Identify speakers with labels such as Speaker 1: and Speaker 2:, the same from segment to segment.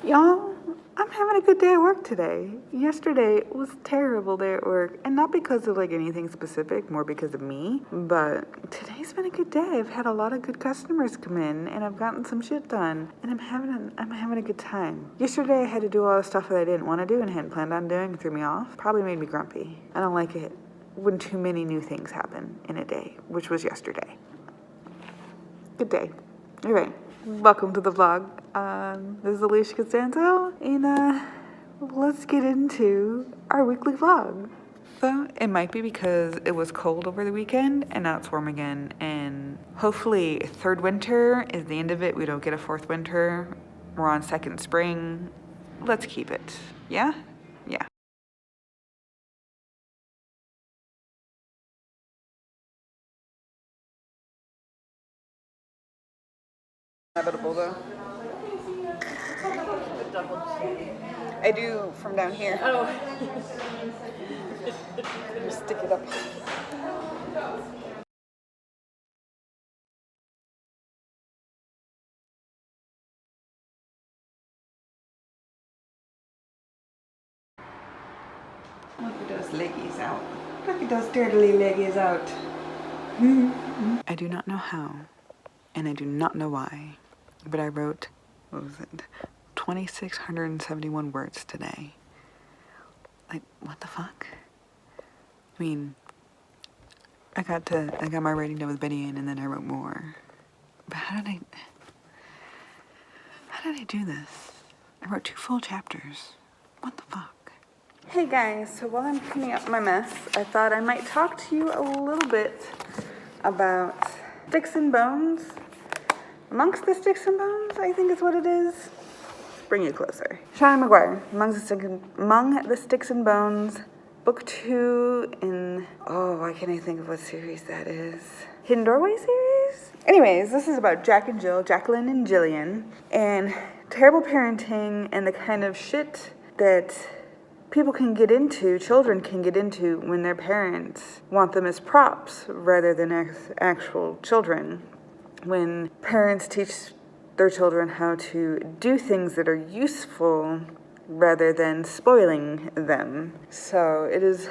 Speaker 1: Y'all, I'm having a good day at work today. Yesterday was a terrible day at work, and not because of like anything specific, more because of me, but today's been a good day. I've had a lot of good customers come in, and I've gotten some shit done, and I'm having a good time. Yesterday I had to do a lot of stuff that I didn't want to do and hadn't planned on doing. It threw me off. Probably made me grumpy. I don't like it when too many new things happen in a day, which was yesterday. Good day. All right. Welcome to the vlog. This is Alisha Costanzo, and let's get into our weekly vlog. So it might be because it was cold over the weekend and now it's warm again, and hopefully third winter is the end of it. We don't get a fourth winter. We're on second spring. Let's keep it. Yeah? Yeah. Inevitable though. I do from down here. Oh. Just stick it up. Look at those leggies out. Look at those dirty leggies out. I do not know how, and I do not know why, but I wrote, what was it, 2,671 words today. Like, what the fuck? I mean, I got my writing done with Betty Ann, and then I wrote more. But how did I do this? I wrote 2 full chapters. What the fuck? Hey guys, so while I'm cleaning up my mess, I thought I might talk to you a little bit about sticks and bones. Amongst the sticks and bones, I think is what it is. Bring you closer. Seanan McGuire, Among the Sticks and Bones, book 2 in, oh, why can't I think of what series that is? Hidden Doorway series? Anyways, this is about Jack and Jill, Jacqueline and Jillian, and terrible parenting and the kind of shit that people can get into, children can get into when their parents want them as props rather than actual children. When parents teach their children how to do things that are useful rather than spoiling them. So it is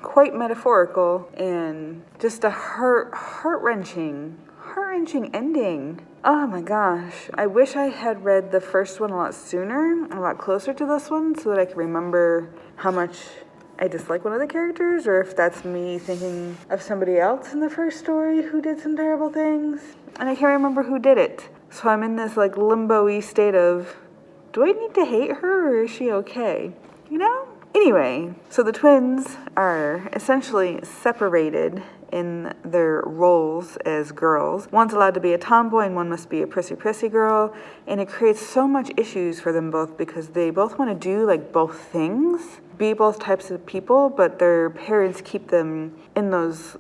Speaker 1: quite metaphorical and just a heart-wrenching ending. Oh my gosh. I wish I had read the first one a lot sooner, a lot closer to this one, so that I could remember how much I dislike one of the characters, or if that's me thinking of somebody else in the first story who did some terrible things. And I can't remember who did it. So I'm in this like limbo-y state of, do I need to hate her or is she okay? You know? Anyway, so the twins are essentially separated in their roles as girls. One's allowed to be a tomboy and one must be a prissy girl, and it creates so much issues for them both because they both want to do like both things, be both types of people, but their parents keep them in those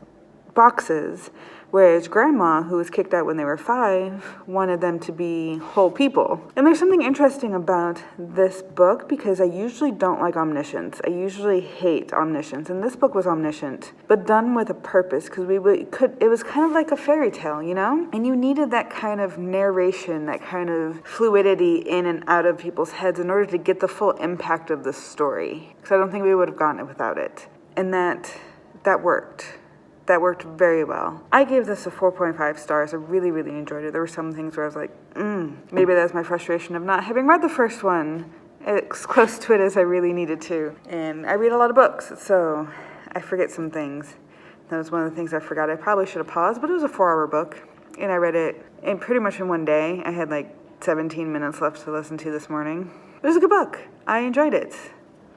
Speaker 1: boxes. Whereas grandma, who was kicked out when they were 5, wanted them to be whole people. And there's something interesting about this book because I usually don't like omniscience. I usually hate omniscience. And this book was omniscient, but done with a purpose because it was kind of like a fairy tale, you know? And you needed that kind of narration, that kind of fluidity in and out of people's heads in order to get the full impact of the story. Because I don't think we would have gotten it without it. And that worked. That worked very well. I gave this a 4.5 stars. I really, really enjoyed it. There were some things where I was like, maybe that's my frustration of not having read the first one as close to it as I really needed to. And I read a lot of books, so I forget some things. That was one of the things I forgot. I probably should have paused, but it was a 4-hour book, and I read it pretty much in one day. I had like 17 minutes left to listen to this morning. It was a good book. I enjoyed it.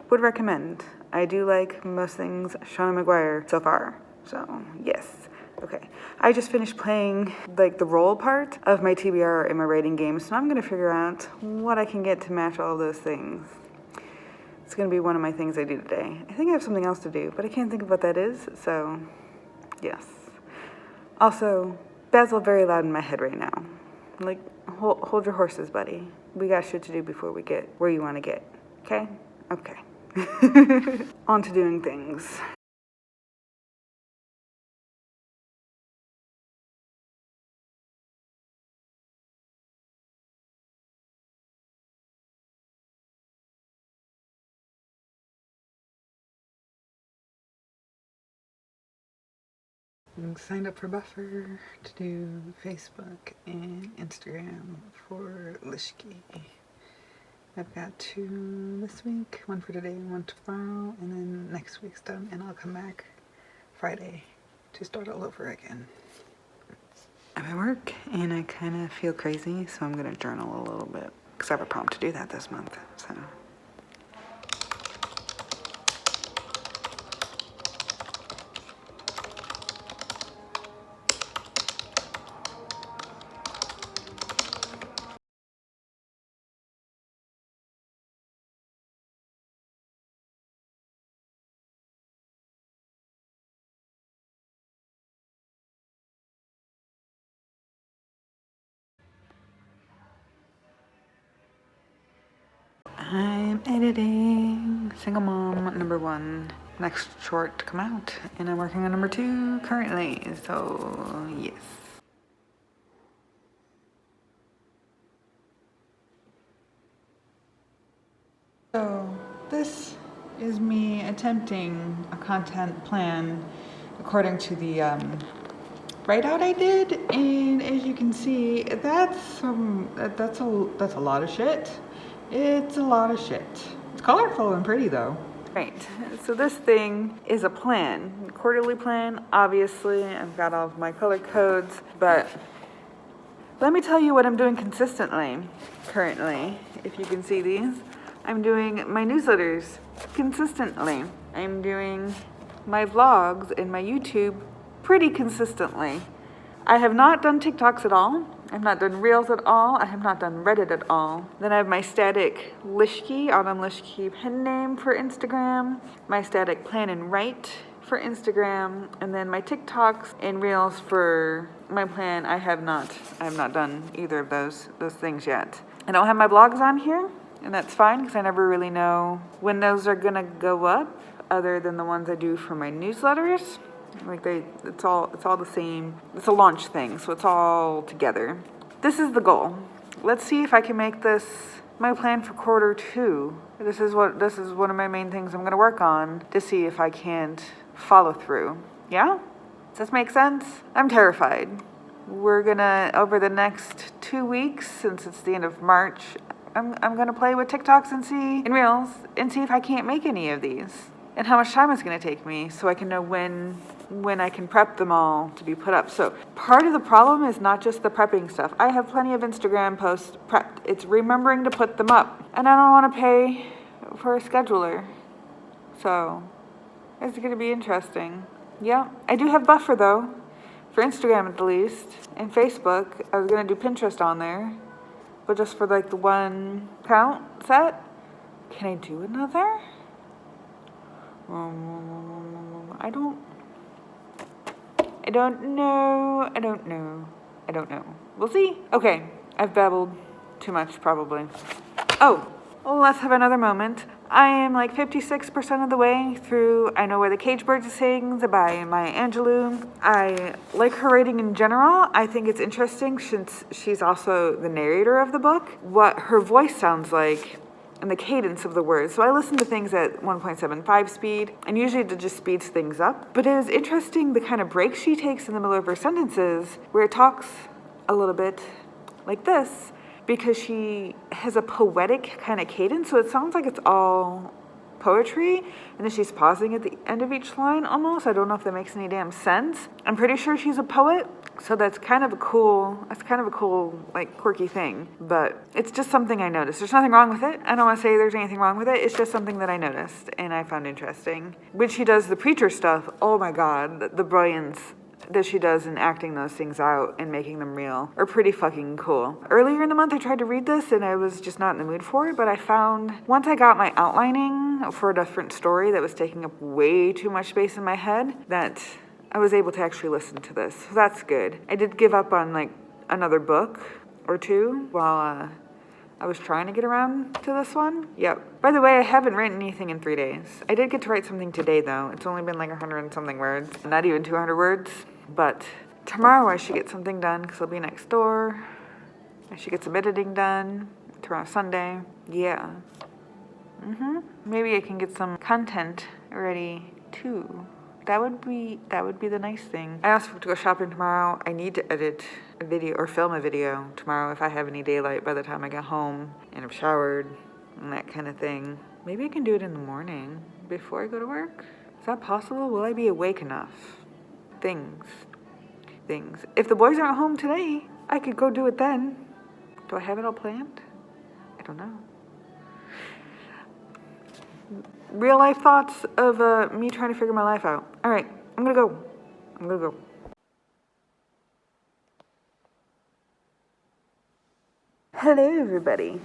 Speaker 1: Would recommend. I do like most things Seanan McGuire so far. So, yes. Okay. I just finished playing, like, the role part of my TBR in my rating game, so I'm going to figure out what I can get to match all those things. It's going to be one of my things I do today. I think I have something else to do, but I can't think of what that is, so, yes. Also, Basil very loud in my head right now. Like, hold your horses, buddy. We got shit to do before we get where you want to get. Okay? Okay. On to doing things. signed up for Buffer to do Facebook and Instagram for Lishki. I've got 2 this week, 1 for today and 1 tomorrow, and then next week's done, and I'll come back Friday to start all over again. I'm at work and I kind of feel crazy, so I'm gonna journal a little bit because I have a prompt to do that this month. So. I'm editing Single Mom #1, next short to come out, and I'm working on #2 currently, so yes. So this is me attempting a content plan according to the write out I did, and as you can see, that's a lot of shit. It's a lot of shit. It's colorful and pretty though. Right, so this thing is a plan, quarterly plan. Obviously, I've got all of my color codes, but let me tell you what I'm doing consistently currently. If you can see these, I'm doing my newsletters consistently. I'm doing my vlogs and my YouTube pretty consistently. I have not done TikToks at all. I've not done Reels at all. I have not done Reddit at all. Then I have my static Lishki, Autumn Lishki pen name for Instagram, my static plan and write for Instagram, and then my TikToks and Reels for my plan. I have not done either of those things yet. I don't have my blogs on here, and that's fine because I never really know when those are gonna go up, other than the ones I do for my newsletters. Like it's all the same. It's a launch thing, so it's all together. This is the goal. Let's see if I can make this my plan for Q2. This is one of my main things I'm gonna work on to see if I can't follow through. Yeah? Does this make sense? I'm terrified. We're gonna, over the next 2 weeks, since it's the end of March, I'm gonna play with TikToks and Reels and see if I can't make any of these, and how much time it's gonna take me, so I can know when I can prep them all to be put up. So part of the problem is not just the prepping stuff. I have plenty of Instagram posts prepped. It's remembering to put them up, and I don't want to pay for a scheduler. So it's gonna be interesting. Yeah, I do have Buffer though, for Instagram at least, and Facebook. I was gonna do Pinterest on there, but just for like the 1 count set. Can I do another? I don't know. We'll see. Okay, I've babbled too much probably. Oh, well, let's have another moment. I am like 56% of the way through I Know Where the Cage Bird Sings by my Angelou. I like her writing in general. I think it's interesting since she's also the narrator of the book, what her voice sounds like and the cadence of the words. So I listen to things at 1.75 speed, and usually it just speeds things up. But it is interesting the kind of breaks she takes in the middle of her sentences, where it talks a little bit like this, because she has a poetic kind of cadence, so it sounds like it's all poetry, and then she's pausing at the end of each line almost. I don't know if that makes any damn sense. I'm pretty sure she's a poet, so that's kind of a cool, like, quirky thing, but it's just something I noticed. There's nothing wrong with it. I don't want to say there's anything wrong with it. It's just something that I noticed and I found interesting. When she does the preacher stuff, oh my God, the brilliance that she does in acting those things out and making them real are pretty fucking cool. Earlier in the month, I tried to read this and I was just not in the mood for it, but I found once I got my outlining for a different story that was taking up way too much space in my head, that I was able to actually listen to this. So that's good. I did give up on like another book or two while I was trying to get around to this one. Yep. By the way, I haven't written anything in 3 days. I did get to write something today though. It's only been like 100 and something words. Not even 200 words. But tomorrow I should get something done because I'll be next door. I should get some editing done. Tomorrow Sunday. Yeah. Maybe I can get some content ready too That would be the nice thing. I also have to go shopping tomorrow. I need to edit a video or film a video tomorrow if I have any daylight by the time I get home and I've showered and that kind of thing. Maybe I can do it in the morning before I go to work. Is that possible? Will I be awake enough? Things. If the boys aren't home today, I could go do it then. Do I have it all planned? I don't know. Real life thoughts of me trying to figure my life out. All right, I'm gonna go. Hello, everybody.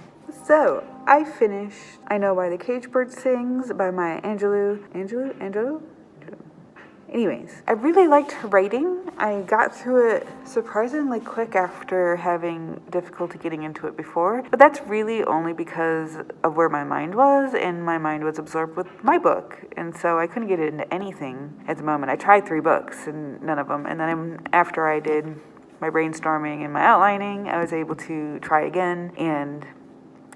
Speaker 1: So, I finished I Know Why the Caged Bird Sings by my Angelou? Anyways, I really liked her writing. I got through it surprisingly quick after having difficulty getting into it before. But that's really only because of where my mind was, and my mind was absorbed with my book. And so I couldn't get into anything at the moment. I tried 3 books and none of them. And then after I did my brainstorming and my outlining, I was able to try again. And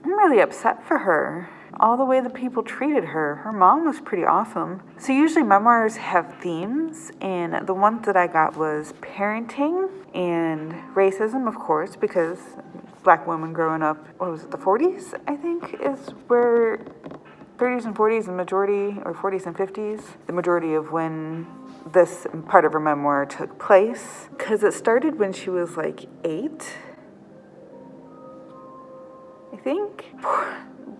Speaker 1: I'm really upset for her. All the way the people treated her. Her mom was pretty awesome. So usually memoirs have themes, and the one that I got was parenting and racism, of course, because black women growing up, what was it, the 40s, I think, is where 30s and 40s, the majority, or 40s and 50s, the majority of when this part of her memoir took place. Because it started when she was like 8, I think.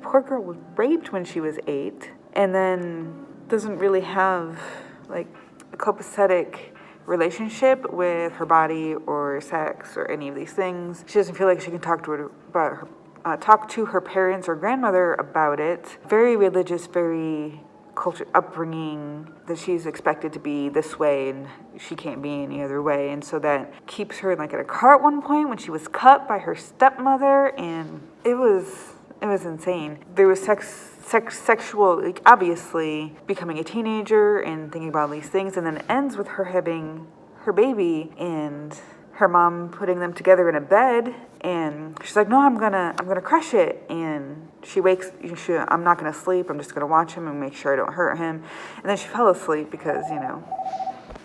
Speaker 1: Poor girl was raped when she was 8, and then doesn't really have like a copacetic relationship with her body or sex or any of these things. She doesn't feel like she can talk to her parents or grandmother about it. Very religious, very culture upbringing, that she's expected to be this way and she can't be any other way. And so that keeps her like in a car at one point when she was cut by her stepmother, and it was insane. There was sexual, like, obviously becoming a teenager and thinking about these things, and then it ends with her having her baby and her mom putting them together in a bed, and she's like, no, I'm gonna crush it. And she wakes, I'm not gonna sleep, I'm just gonna watch him and make sure I don't hurt him. And then she fell asleep because,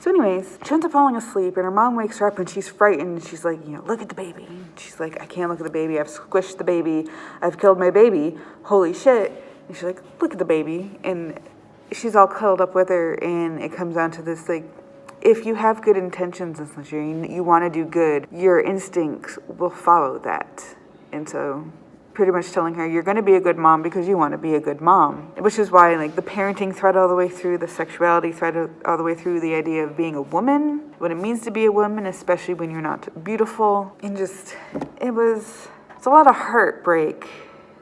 Speaker 1: So anyways, she ends up falling asleep, and her mom wakes her up, and she's frightened, and she's like, look at the baby. And she's like, I can't look at the baby, I've squished the baby, I've killed my baby, holy shit. And she's like, look at the baby. And she's all cuddled up with her, and it comes down to this, like, if you have good intentions and such, you want to do good, your instincts will follow that. And so pretty much telling her, you're going to be a good mom because you want to be a good mom. Which is why, like, the parenting thread all the way through, the sexuality thread all the way through, the idea of being a woman, what it means to be a woman, especially when you're not beautiful. And just, it's a lot of heartbreak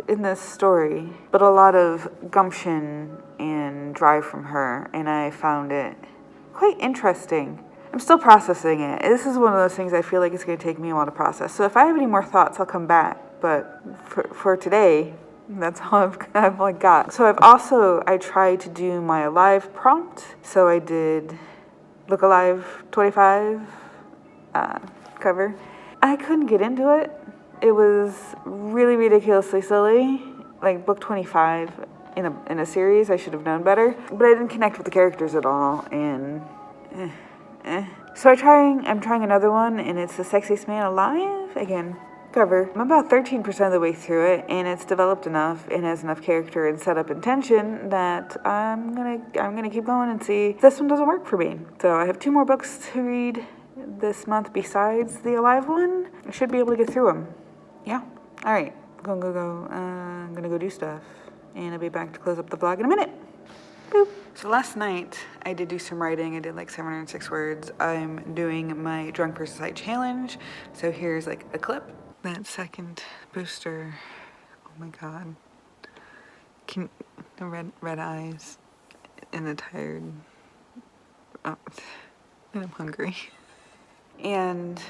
Speaker 1: in this story, but a lot of gumption and drive from her. And I found it quite interesting. I'm still processing it. This is one of those things I feel like it's going to take me a while to process. So if I have any more thoughts, I'll come back. But for today, that's all I've got. So I tried to do my Alive prompt. So I did Look Alive 25 cover. I couldn't get into it. It was really ridiculously silly. Like book 25 in a series, I should have known better. But I didn't connect with the characters at all, and So I'm trying another one, and it's The Sexiest Man Alive, again, cover. I'm about 13% of the way through it, and it's developed enough and has enough character and setup and tension that I'm gonna keep going and see if this one doesn't work for me. So I have 2 more books to read this month besides the Alive one. I should be able to get through them. Yeah. All right. I'm gonna go do stuff, and I'll be back to close up the vlog in a minute. Boop. So last night I did do some writing. I did like 706 words. I'm doing my Drunk Person challenge. So here's like a clip. That second booster. Oh my god. The red eyes and the tired. Oh, and I'm hungry. And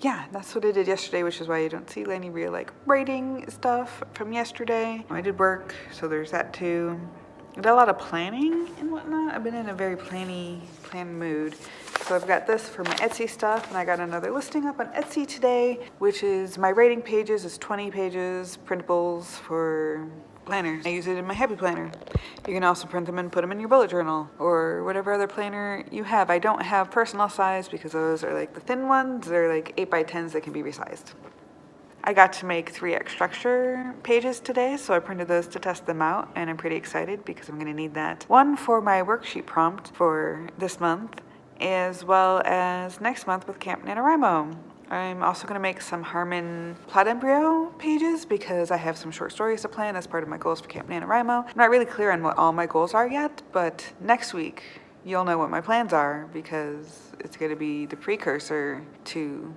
Speaker 1: yeah, that's what I did yesterday, which is why you don't see any real like writing stuff from yesterday. I did work, so there's that too. I did a lot of planning and whatnot. I've been in a very planned mood. So I've got this for my Etsy stuff, and I got another listing up on Etsy today, which is my rating pages. It's 20 pages, printables for planner. I use it in my happy planner. You can also print them and put them in your bullet journal or whatever other planner you have. I don't have personal size because those are like the thin ones. They're like 8x10s that can be resized. I got to make 3x structure pages today, so I printed those to test them out, and I'm pretty excited because I'm going to need that. One for my worksheet prompt for this month, as well as next month with Camp NaNoWriMo. I'm also going to make some Harmon plot embryo pages because I have some short stories to plan as part of my goals for Camp NaNoWriMo. I'm not really clear on what all my goals are yet, but next week you'll know what my plans are because it's going to be the precursor to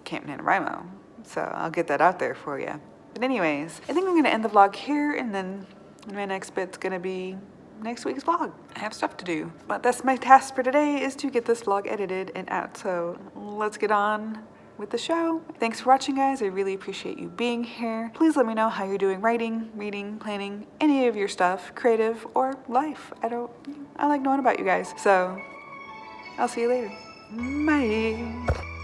Speaker 1: Camp NaNoWriMo. So I'll get that out there for you. But anyways, I think I'm going to end the vlog here, and then my next bit's going to be next week's vlog. I have stuff to do. But that's my task for today, is to get this vlog edited and out. So let's get on with the show. Thanks for watching, guys. I really appreciate you being here. Please let me know how you're doing writing, reading, planning, any of your stuff, creative or life. I like knowing about you guys. So I'll see you later. Bye.